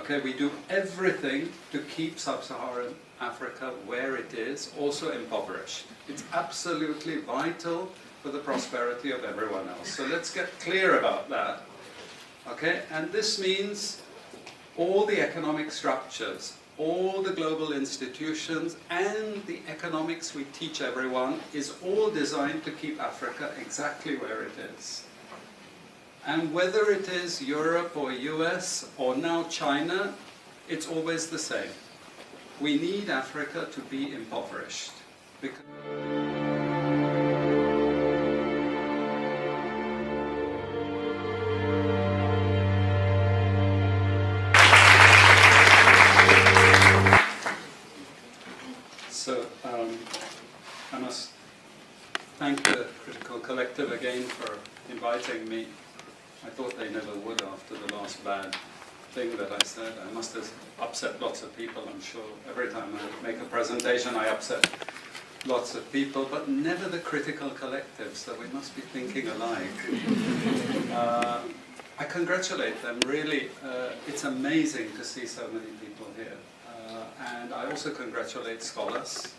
Okay, we do everything to keep sub-Saharan Africa where it is, also impoverished. It's absolutely vital for the prosperity of everyone else. So let's get clear about that. Okay, and this means all the economic structures, all the global institutions, and the economics we teach everyone is all designed to keep Africa exactly where it is. And whether it is Europe or US or now China, it's always the same. We need Africa to be impoverished. So I must thank the Critical Collective again for inviting me. I thought they never would after the last bad thing that I said. I must have upset lots of people, I'm sure. Every time I make a presentation I upset lots of people, but never the Critical Collective, so we must be thinking alike. I congratulate them, really. It's amazing to see so many people here. And I also congratulate scholars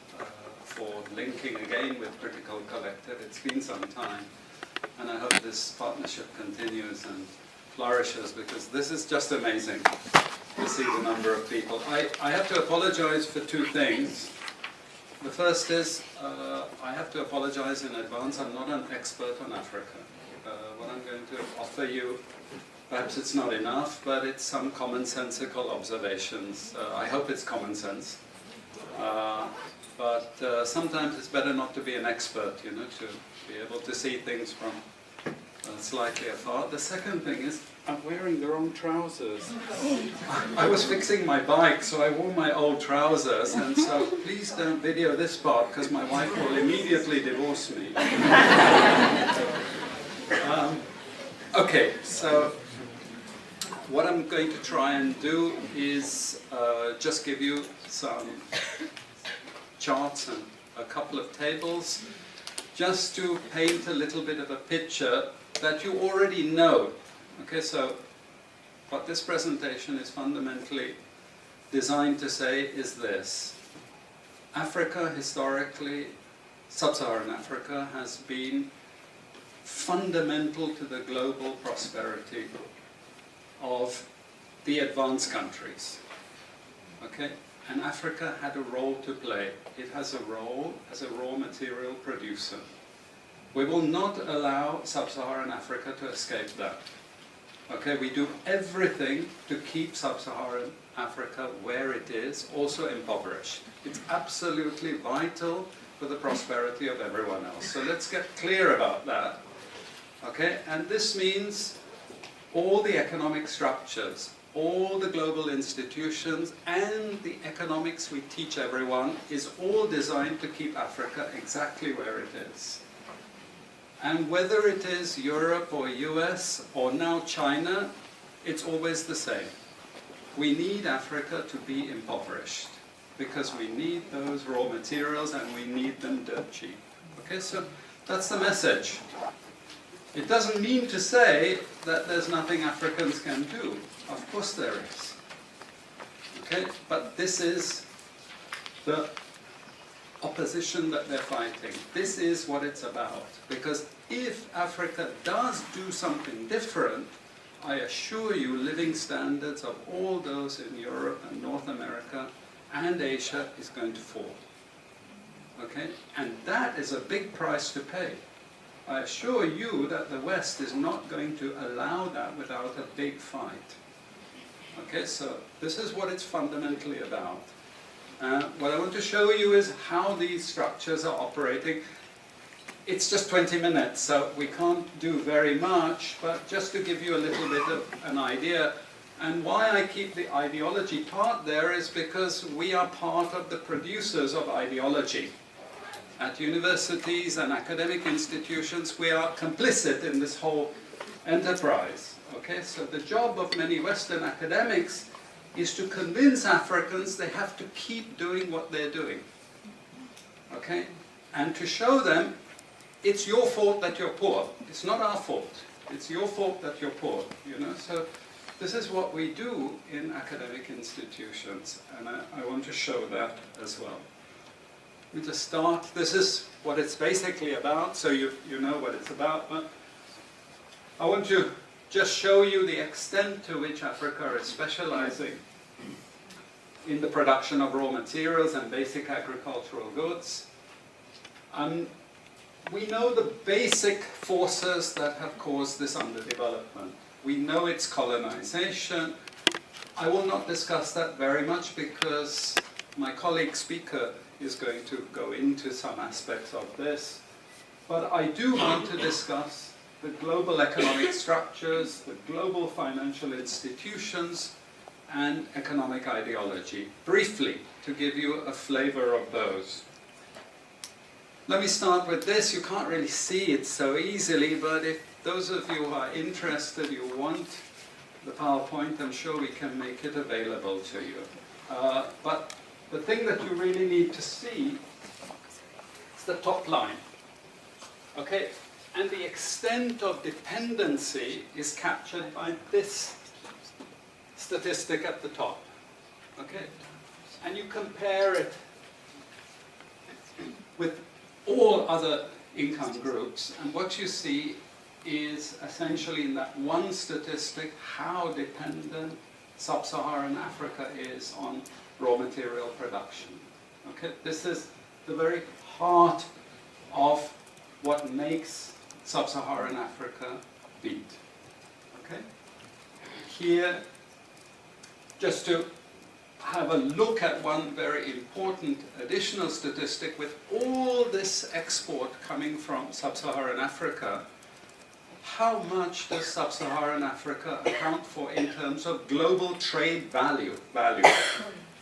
for linking again with Critical Collective. It's been some time. And I hope this partnership continues and flourishes, because this is just amazing to see the number of people. I have to apologize for two things. The first is, I have to apologize in advance. I'm not an expert on Africa. What I'm going to offer you, perhaps it's not enough, but it's some commonsensical observations. I hope it's common sense. But sometimes it's better not to be an expert, you know, to be able to see things from slightly afar. The second thing is, I'm wearing the wrong trousers. I was fixing my bike, so I wore my old trousers, and so please don't video this part, because my wife will immediately divorce me. Okay, so what I'm going to try and do is just give you some charts and a couple of tables, just to paint a little bit of a picture that you already know. Okay, so what this presentation is fundamentally designed to say is this. Africa, historically, sub-Saharan Africa, has been fundamental to the global prosperity of the advanced countries. Okay? And Africa had a role to play. It has a role as a raw material producer. We will not allow sub-Saharan Africa to escape that. Okay, we do everything to keep sub-Saharan Africa where it is, also impoverished. It's absolutely vital for the prosperity of everyone else. So let's get clear about that. Okay, and this means all the economic structures, all the global institutions, and the economics we teach everyone is all designed to keep Africa exactly where it is. And whether it is Europe or US or now China, it's always the same. We need Africa to be impoverished, because we need those raw materials and we need them dirt cheap. Okay, so that's the message. It doesn't mean to say that there's nothing Africans can do. Of course there is. Okay, but this is the opposition that they're fighting. This is what it's about. Because if Africa does do something different, I assure you living standards of all those in Europe and North America and Asia is going to fall. Okay? And that is a big price to pay. I assure you that the West is not going to allow that without a big fight. Okay, so this is what it's fundamentally about. What I want to show you is how these structures are operating. It's just 20 minutes, so we can't do very much, but just to give you a little bit of an idea. And why I keep the ideology part there is because we are part of the producers of ideology. At universities and academic institutions, we are complicit in this whole enterprise. Okay, so the job of many Western academics is to convince Africans they have to keep doing what they're doing. Okay, and to show them it's your fault that you're poor. It's not our fault. It's your fault that you're poor. You know, so This is what we do in academic institutions, and I want to show that as well. We just start. This is what it's basically about, so you know what it's about, but I want to just show you the extent to which Africa is specializing in the production of raw materials and basic agricultural goods. We know the basic forces that have caused this underdevelopment. We know it's colonization. I will not discuss that very much because my colleague speaker is going to go into some aspects of this. But I do want to discuss the global economic structures, the global financial institutions, and economic ideology, briefly, to give you a flavor of those. Let me start with this. You can't really see it so easily, but if those of you who are interested, you want the PowerPoint, I'm sure we can make it available to you. But the thing that you really need to see is the top line. Okay? And the extent of dependency is captured by this statistic at the top. Okay? And you compare it with all other income groups, and what you see is essentially in that one statistic how dependent sub-Saharan Africa is on raw material production. Okay? This is the very heart of what makes sub-Saharan Africa beat. Okay? Here, just to have a look at one very important additional statistic, with all this export coming from sub-Saharan Africa, how much does sub-Saharan Africa account for in terms of global trade value?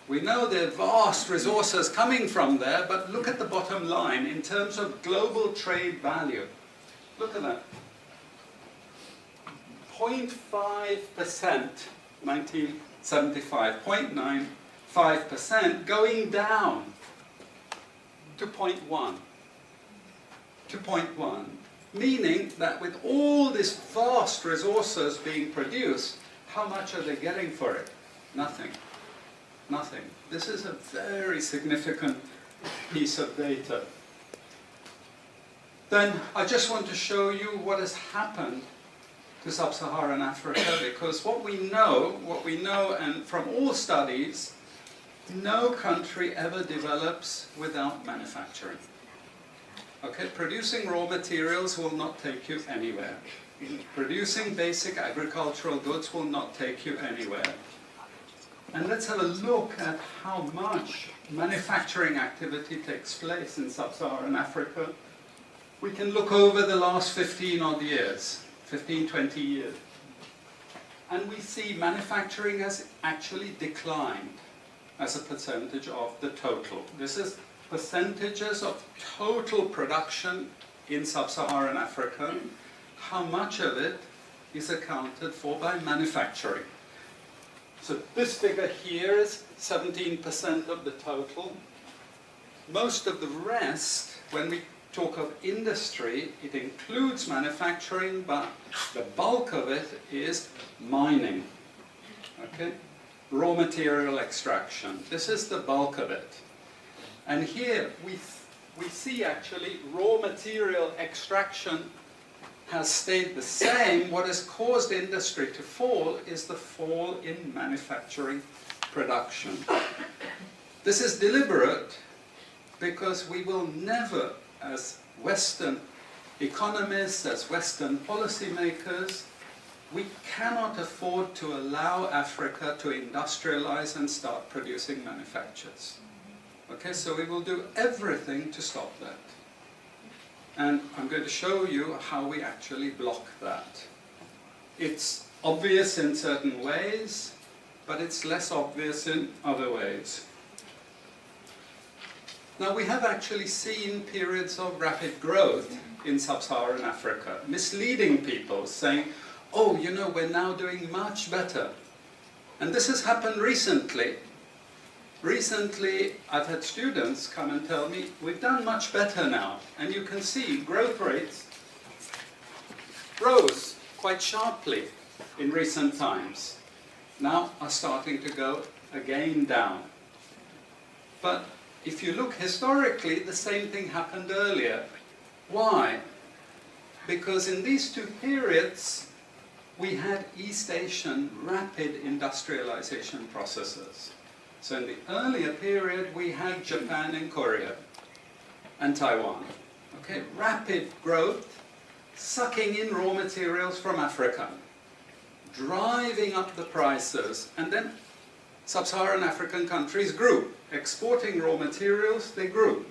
We know there are vast resources coming from there, but look at the bottom line in terms of global trade value. Look at that. 0.5%, 1975, 0.95%, going down to 0.1. To 0.1. Meaning that with all these vast resources being produced, how much are they getting for it? Nothing. Nothing. This is a very significant piece of data. Then I just want to show you what has happened to sub-Saharan Africa, because what we know, and from all studies, no country ever develops without manufacturing. Okay, producing raw materials will not take you anywhere. Producing basic agricultural goods will not take you anywhere. And let's have a look at how much manufacturing activity takes place in sub-Saharan Africa. We can look over the last 15 odd years, 15, 20 years. And we see manufacturing has actually declined as a percentage of the total. This is percentages of total production in sub-Saharan Africa. How much of it is accounted for by manufacturing? So this figure here is 17% of the total. Most of the rest, when we talk of industry, it includes manufacturing, but the bulk of it is mining. Okay? Raw material extraction. This is the bulk of it. And here we see actually raw material extraction has stayed the same. What has caused industry to fall is the fall in manufacturing production. This is deliberate because we will never, as Western economists, as Western policymakers, we cannot afford to allow Africa to industrialize and start producing manufactures. Okay, so we will do everything to stop that. And I'm going to show you how we actually block that. It's obvious in certain ways, but it's less obvious in other ways. Now, we have actually seen periods of rapid growth in sub-Saharan Africa, misleading people, saying, oh, you know, we're now doing much better. And this has happened recently. Recently, I've had students come and tell me, we've done much better now. And you can see growth rates rose quite sharply in recent times. now are starting to go again down. But if you look historically, the same thing happened earlier. Why? Because in these two periods, we had East Asian rapid industrialization processes. So in the earlier period, we had Japan and Korea and Taiwan. Okay, rapid growth, sucking in raw materials from Africa, driving up the prices, and then sub-Saharan African countries grew. Exporting raw materials, they grew.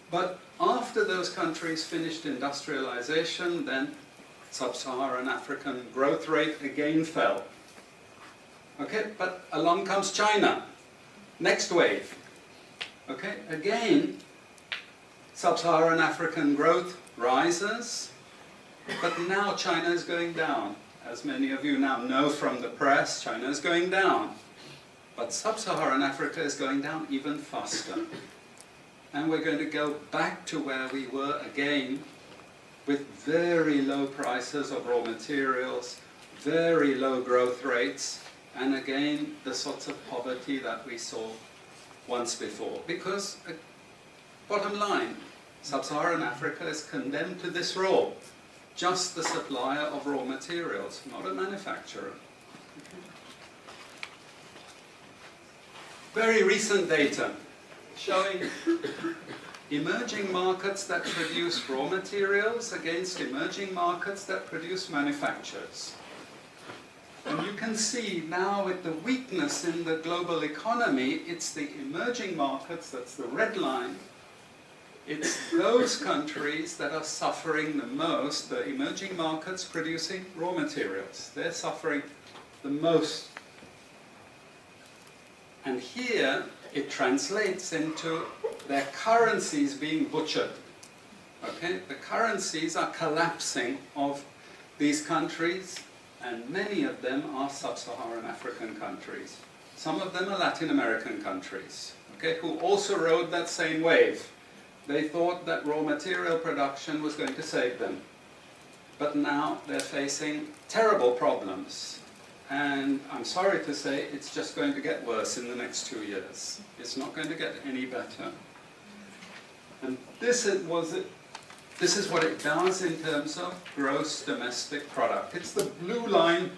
But after those countries finished industrialization, then sub-Saharan African growth rate again fell. Okay, but along comes China, next wave. Okay, again, sub-Saharan African growth rises, but now China is going down. As many of you now know from the press, China is going down. But sub-Saharan Africa is going down even faster. And we're going to go back to where we were again, with very low prices of raw materials, very low growth rates, and again, the sorts of poverty that we saw once before. Because, bottom line, sub-Saharan Africa is condemned to this role. Just the supplier of raw materials, not a manufacturer. Very recent data showing emerging markets that produce raw materials against emerging markets that produce manufactures. And you can see now with the weakness in the global economy, it's the emerging markets, that's the red line, it's those countries that are suffering the most, the emerging markets producing raw materials. They're suffering the most. And here it translates into their currencies being butchered. Okay? The currencies are collapsing of these countries, and many of them are sub-Saharan African countries. Some of them are Latin American countries, okay, who also rode that same wave. They thought that raw material production was going to save them. But now they're facing terrible problems. And I'm sorry to say, it's just going to get worse in the next 2 years. It's not going to get any better. And this is what it does in terms of gross domestic product. It's the blue line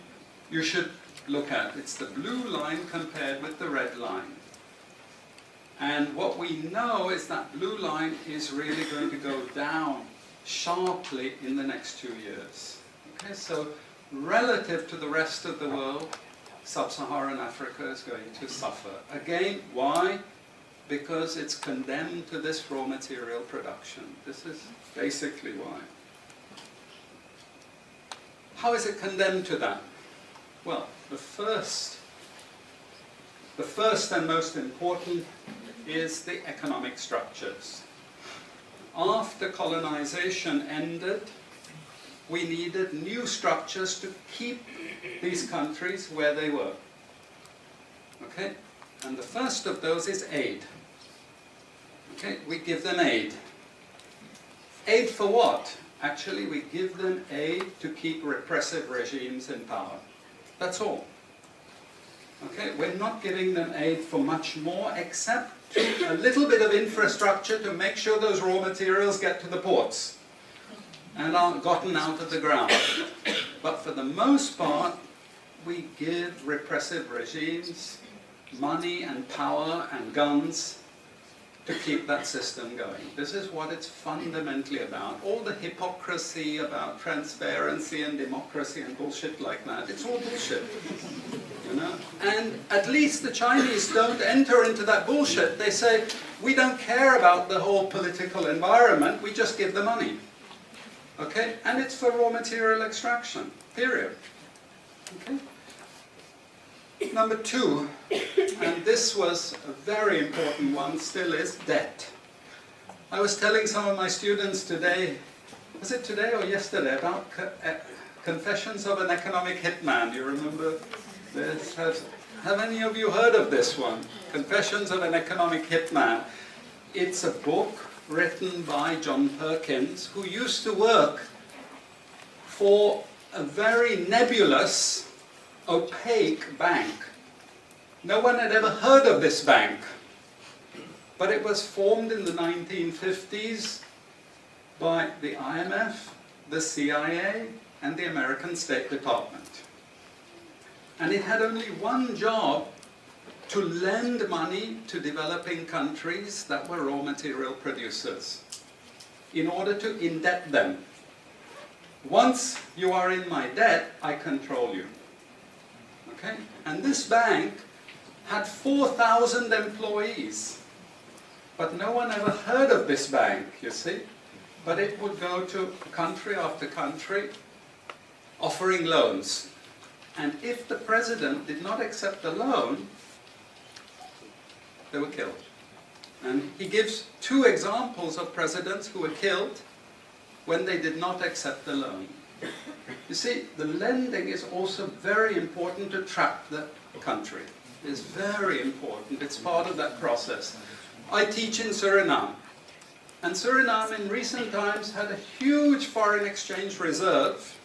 you should look at. It's the blue line compared with the red line. And what we know is that blue line is really going to go down sharply in the next 2 years. Okay, so relative to the rest of the world, sub-Saharan Africa is going to suffer. Again, why? Because it's condemned to this raw material production. This is basically why. How is it condemned to that? Well, the first and most important is the economic structures. After colonization ended, we needed new structures to keep these countries where they were. Okay? And the first of those is aid. Okay? We give them aid. Aid for what? Actually, we give them aid to keep repressive regimes in power. That's all. Okay? We're not giving them aid for much more, except a little bit of infrastructure to make sure those raw materials get to the ports and aren't gotten out of the ground. But for the most part, we give repressive regimes money and power and guns to keep that system going. This is what it's fundamentally about. All the hypocrisy about transparency and democracy and bullshit like that, it's all bullshit. You know? And at least the Chinese don't enter into that bullshit. They say, we don't care about the whole political environment, we just give the money. Okay? And it's for raw material extraction, period. Okay? Number two, and this was a very important one, still is debt. I was telling some of my students today, was it today or yesterday, about Confessions of an Economic Hitman. Do you remember this? Have any of you heard of this one? Confessions of an Economic Hitman. It's a book written by John Perkins, who used to work for a very nebulous opaque bank. No one had ever heard of this bank, but it was formed in the 1950s by the IMF, the CIA, and the American State Department. And it had only one job: to lend money to developing countries that were raw material producers in order to indebt them. Once you are in my debt, I control you. Okay? And this bank had 4,000 employees. But no one ever heard of this bank, you see. But it would go to country after country offering loans. And if the president did not accept the loan, they were killed. And he gives two examples of presidents who were killed when they did not accept the loan. You see, the lending is also very important to trap the country. It's very important. It's part of that process. I teach in Suriname. And Suriname in recent times had a huge foreign exchange reserve.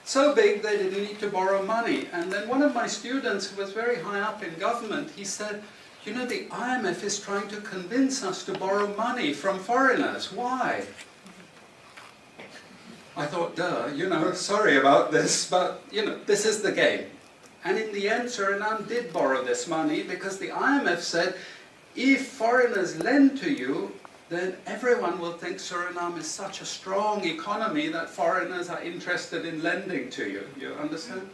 So big they didn't need to borrow money. And then one of my students who was very high up in government, he said, you know, the IMF is trying to convince us to borrow money from foreigners. Why? I thought, duh, you know, sorry about this, but, you know, this is the game. And in the end, Suriname did borrow this money because the IMF said, if foreigners lend to you, then everyone will think Suriname is such a strong economy that foreigners are interested in lending to you. You understand?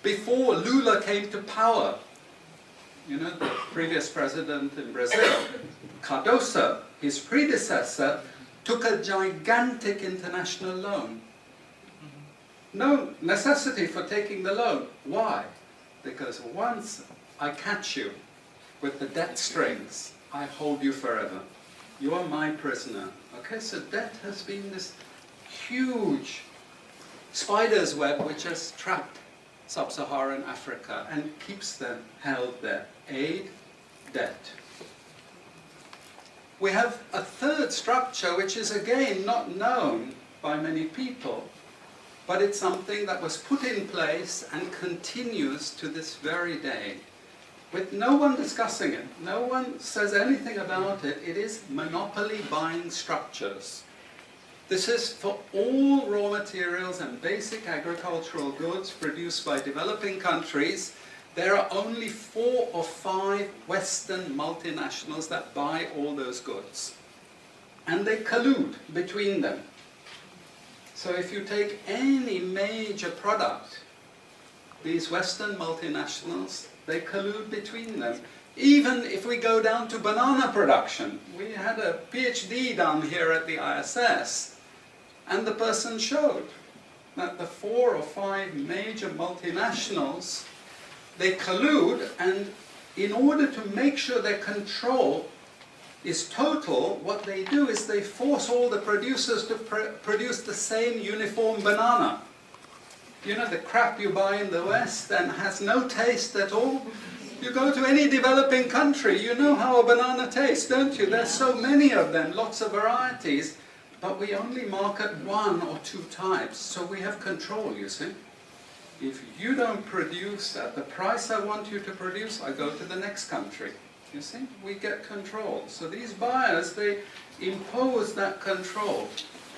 Before Lula came to power, you know, the previous president in Brazil, Cardoso, his predecessor, took a gigantic international loan. No necessity for taking the loan. Why? Because once I catch you with the debt strings, I hold you forever. You are my prisoner. Okay, so debt has been this huge spider's web which has trapped sub-Saharan Africa and keeps them held there. Aid, debt. We have a third structure which is again not known by many people, but it's something that was put in place and continues to this very day, with no one discussing it. No one says anything about it. It is monopoly buying structures. This is for all raw materials and basic agricultural goods produced by developing countries. There are only 4 or 5 Western multinationals that buy all those goods. And they collude between them. So if you take any major product, these Western multinationals, they collude between them. Even if we go down to banana production, we had a PhD done here at the ISS, and the person showed that the 4 or 5 major multinationals, they collude, and in order to make sure their control is total, what they do is they force all the producers to produce the same uniform banana. You know, the crap you buy in the West and has no taste at all. You go to any developing country, you know how a banana tastes, don't you? There's so many of them, lots of varieties, but we only market 1 or 2 types, so we have control, you see. If you don't produce at the price I want you to produce, I go to the next country. You see, we get control. So these buyers, they impose that control,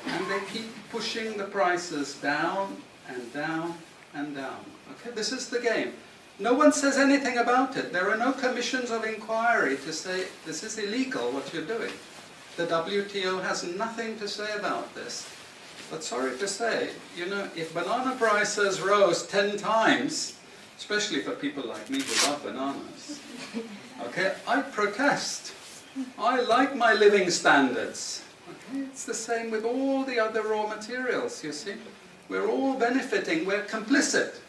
and they keep pushing the prices down and down and down. Okay, this is the game. No one says anything about it. There are no commissions of inquiry to say, this is illegal, what you're doing. The WTO has nothing to say about this. But sorry to say, you know, if banana prices rose 10 times, especially for people like me who love bananas, okay, I'd protest. I like my living standards. Okay, it's the same with all the other raw materials, you see. We're all benefiting, we're complicit.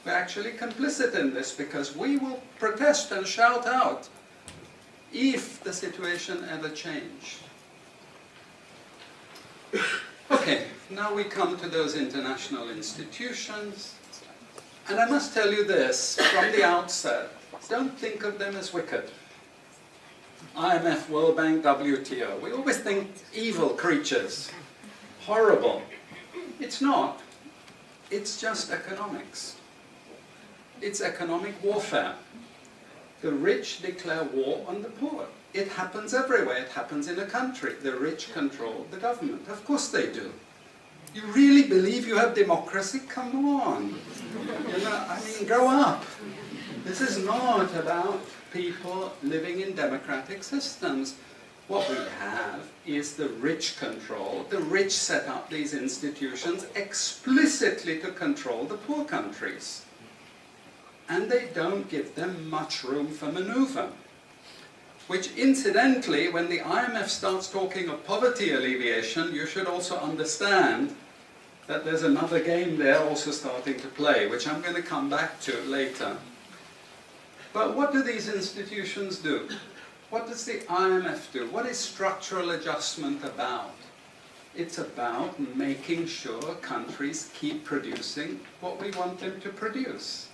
We're actually complicit in this because we will protest and shout out if the situation ever changed. Okay, now we come to those international institutions. And I must tell you this from the outset, don't think of them as wicked. IMF, World Bank, WTO. We always think evil creatures, horrible. It's not. It's just economics. It's economic warfare. The rich declare war on the poor. It happens everywhere. It happens in a country. The rich control the government. Of course they do. You really believe you have democracy? Come on. You know, I mean, grow up. This is not about people living in democratic systems. What we have is the rich control. The rich set up these institutions explicitly to control the poor countries. And they don't give them much room for maneuver. Which incidentally, when the IMF starts talking of poverty alleviation, you should also understand that there's another game there also starting to play, which I'm going to come back to later. But what do these institutions do? What does the IMF do? What is structural adjustment about? It's about making sure countries keep producing what we want them to produce.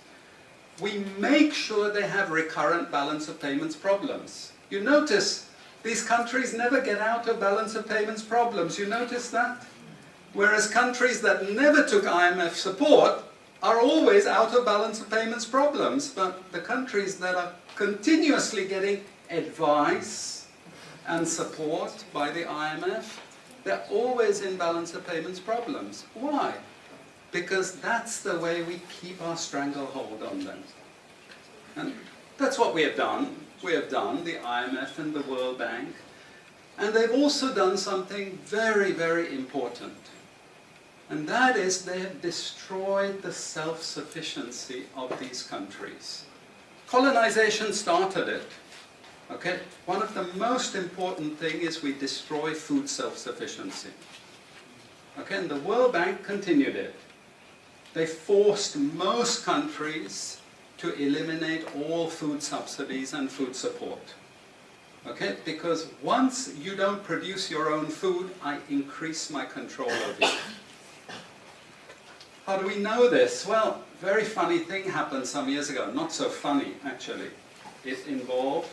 We make sure they have recurrent balance of payments problems. You notice these countries never get out of balance of payments problems. You notice that? Whereas countries that never took IMF support are always out of balance of payments problems. But the countries that are continuously getting advice and support by the IMF, they're always in balance of payments problems. Why? Because that's the way we keep our stranglehold on them. And that's what we have done. We have done, the IMF and the World Bank. And they've also done something very, very important. And that is they have destroyed the self-sufficiency of these countries. Colonization started it. Okay? One of the most important things is we destroy food self-sufficiency. Okay? And the World Bank continued it. They forced most countries to eliminate all food subsidies and food support. Okay? Because once you don't produce your own food, I increase my control over you. How do we know this? Well, a very funny thing happened some years ago. Not so funny, actually. It involved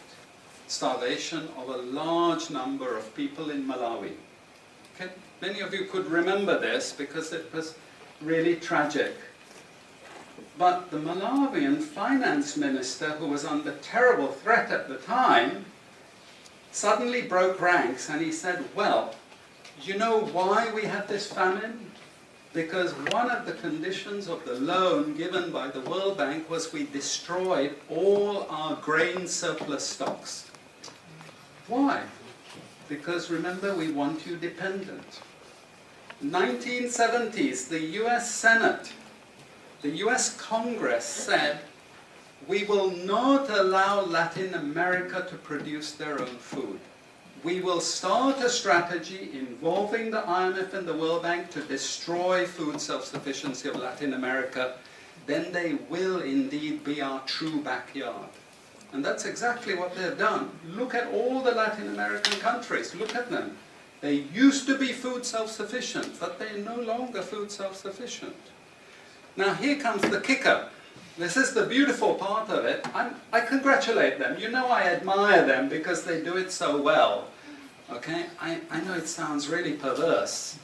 starvation of a large number of people in Malawi. Okay? Many of you could remember this because it was really tragic. But the Malawian finance minister, who was under terrible threat at the time, suddenly broke ranks and he said, well, you know why we had this famine? Because one of the conditions of the loan given by the World Bank was we destroyed all our grain surplus stocks. Why? Because remember, we want you dependent. 1970s, the US Senate, the US Congress said, we will not allow Latin America to produce their own food. We will start a strategy involving the IMF and the World Bank to destroy food self-sufficiency of Latin America. Then they will indeed be our true backyard. And that's exactly what they've done. Look at all the Latin American countries. Look at them. They used to be food self-sufficient, but they're no longer food self-sufficient. Now here comes the kicker. This is the beautiful part of it. I congratulate them. You know I admire them because they do it so well. Okay? I know it sounds really perverse.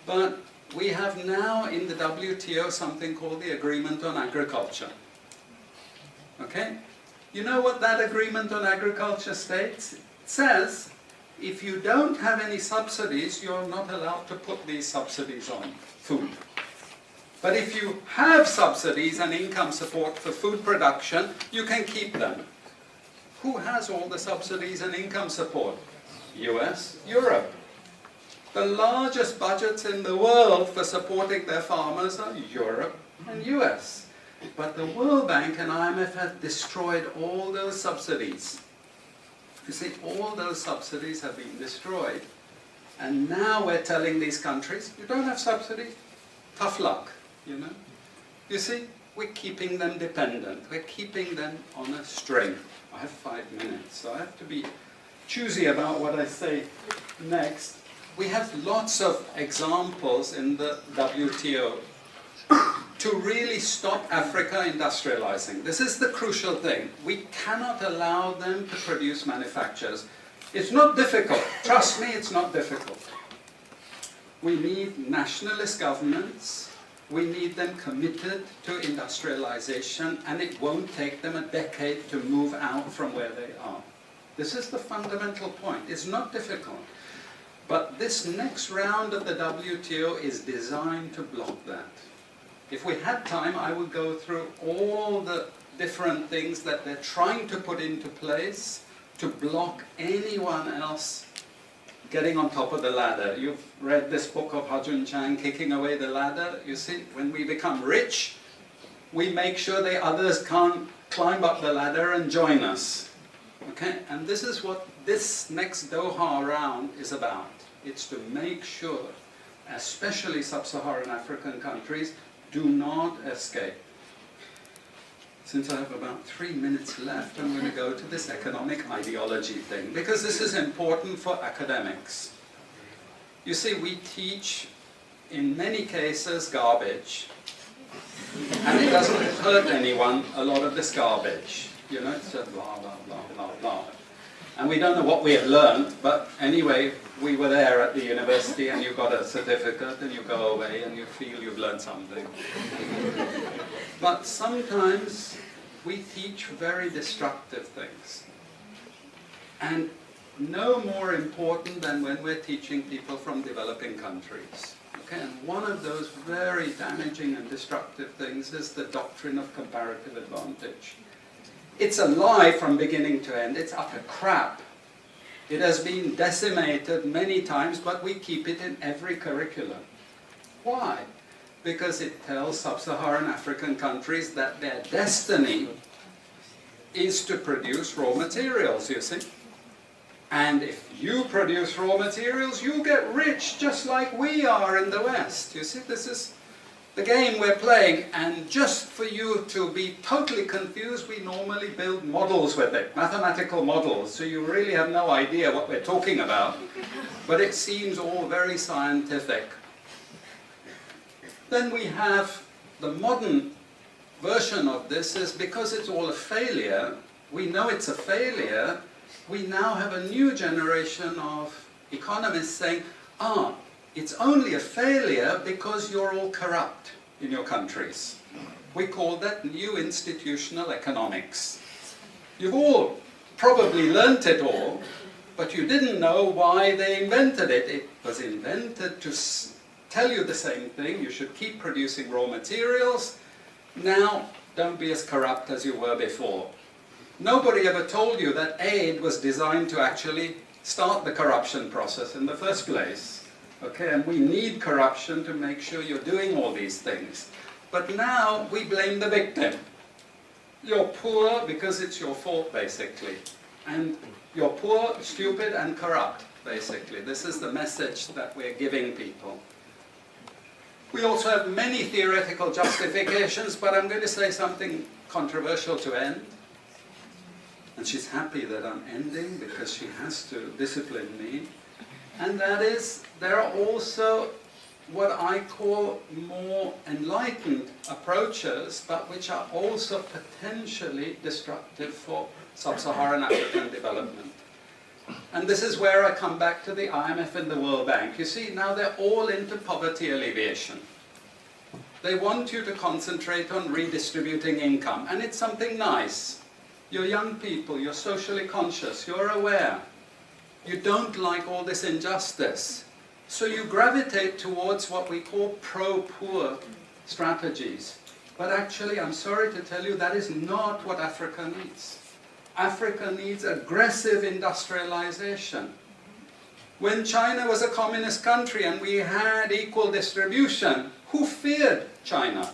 But we have now in the WTO something called the Agreement on Agriculture. Okay? You know what that Agreement on Agriculture states? It says, if you don't have any subsidies, you're not allowed to put these subsidies on food. But if you have subsidies and income support for food production, you can keep them. Who has all the subsidies and income support? US, Europe. The largest budgets in the world for supporting their farmers are Europe and US. But the World Bank and IMF have destroyed all those subsidies. You see, all those subsidies have been destroyed. And now we're telling these countries, you don't have subsidies, tough luck. You know? You see, we're keeping them dependent. We're keeping them on a string. I have 5 minutes, so I have to be choosy about what I say next. We have lots of examples in the WTO to really stop Africa industrializing. This is the crucial thing. We cannot allow them to produce manufacturers. It's not difficult. Trust me, it's not difficult. We need nationalist governments We need them committed to industrialization, and it won't take them a decade to move out from where they are. This is the fundamental point. It's not difficult. But this next round of the WTO is designed to block that. If we had time, I would go through all the different things that they're trying to put into place to block anyone else getting on top of the ladder. You've read this book of Hajun Chang, Kicking Away the Ladder. You see, when we become rich, we make sure the others can't climb up the ladder and join us. Okay? And this is what this next Doha round is about. It's to make sure, especially sub-Saharan African countries, do not escape. Since I have about 3 minutes left, I'm going to go to this economic ideology thing, because this is important for academics. You see, we teach, in many cases, garbage, and it doesn't hurt anyone, a lot of this garbage. You know, it's just blah, blah, blah, blah, blah. And we don't know what we have learned, but anyway, we were there at the university, and you got a certificate, and you go away, and you feel you've learned something. But sometimes we teach very destructive things. And no more important than when we're teaching people from developing countries. Okay? And one of those very damaging and destructive things is the doctrine of comparative advantage. It's a lie from beginning to end. It's utter crap. It has been decimated many times, but we keep it in every curriculum. Why? Because it tells sub-Saharan African countries that their destiny is to produce raw materials, you see. And if you produce raw materials, you get rich just like we are in the West. You see, this is the game we're playing. And just for you to be totally confused, we normally build models with it, mathematical models, so you really have no idea what we're talking about. But it seems all very scientific. Then we have the modern version of this is because it's all a failure, we know it's a failure, we now have a new generation of economists saying, it's only a failure because you're all corrupt in your countries. We call that new institutional economics. You've all probably learnt it all, but you didn't know why they invented it. It was invented to tell you the same thing. You should keep producing raw materials. Now, don't be as corrupt as you were before. Nobody ever told you that aid was designed to actually start the corruption process in the first place. Okay, and we need corruption to make sure you're doing all these things. But now we blame the victim. You're poor because it's your fault, basically. And you're poor, stupid, and corrupt, basically. This is the message that we're giving people. We also have many theoretical justifications, but I'm going to say something controversial to end. And she's happy that I'm ending because she has to discipline me. And that is, there are also what I call more enlightened approaches, but which are also potentially destructive for sub-Saharan African development. And this is where I come back to the IMF and the World Bank. You see, now they're all into poverty alleviation. They want you to concentrate on redistributing income, and it's something nice. You're young people, you're socially conscious, you're aware. You don't like all this injustice. So you gravitate towards what we call pro-poor strategies. But actually, I'm sorry to tell you, that is not what Africa needs. Africa needs aggressive industrialization. When China was a communist country and we had equal distribution, who feared China?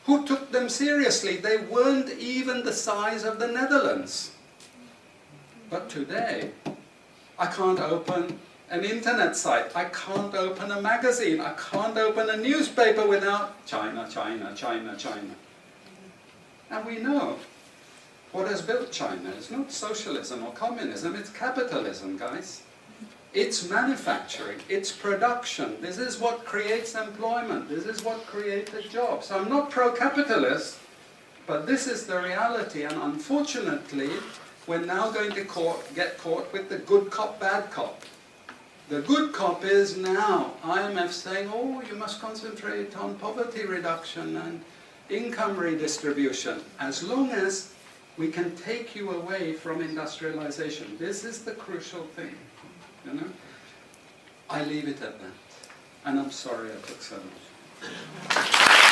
Who took them seriously? They weren't even the size of the Netherlands. But today, I can't open an internet site, I can't open a magazine, I can't open a newspaper without China, China, China, China. And we know what has built China. It's not socialism or communism, it's capitalism, guys. It's manufacturing, it's production. This is what creates employment, this is what created jobs. I'm not pro-capitalist, but this is the reality, and unfortunately, we're now going to get caught with the good cop, bad cop. The good cop is now IMF saying, oh, you must concentrate on poverty reduction and income redistribution, as long as we can take you away from industrialization. This is the crucial thing, you know. I leave it at that. And I'm sorry I took so much.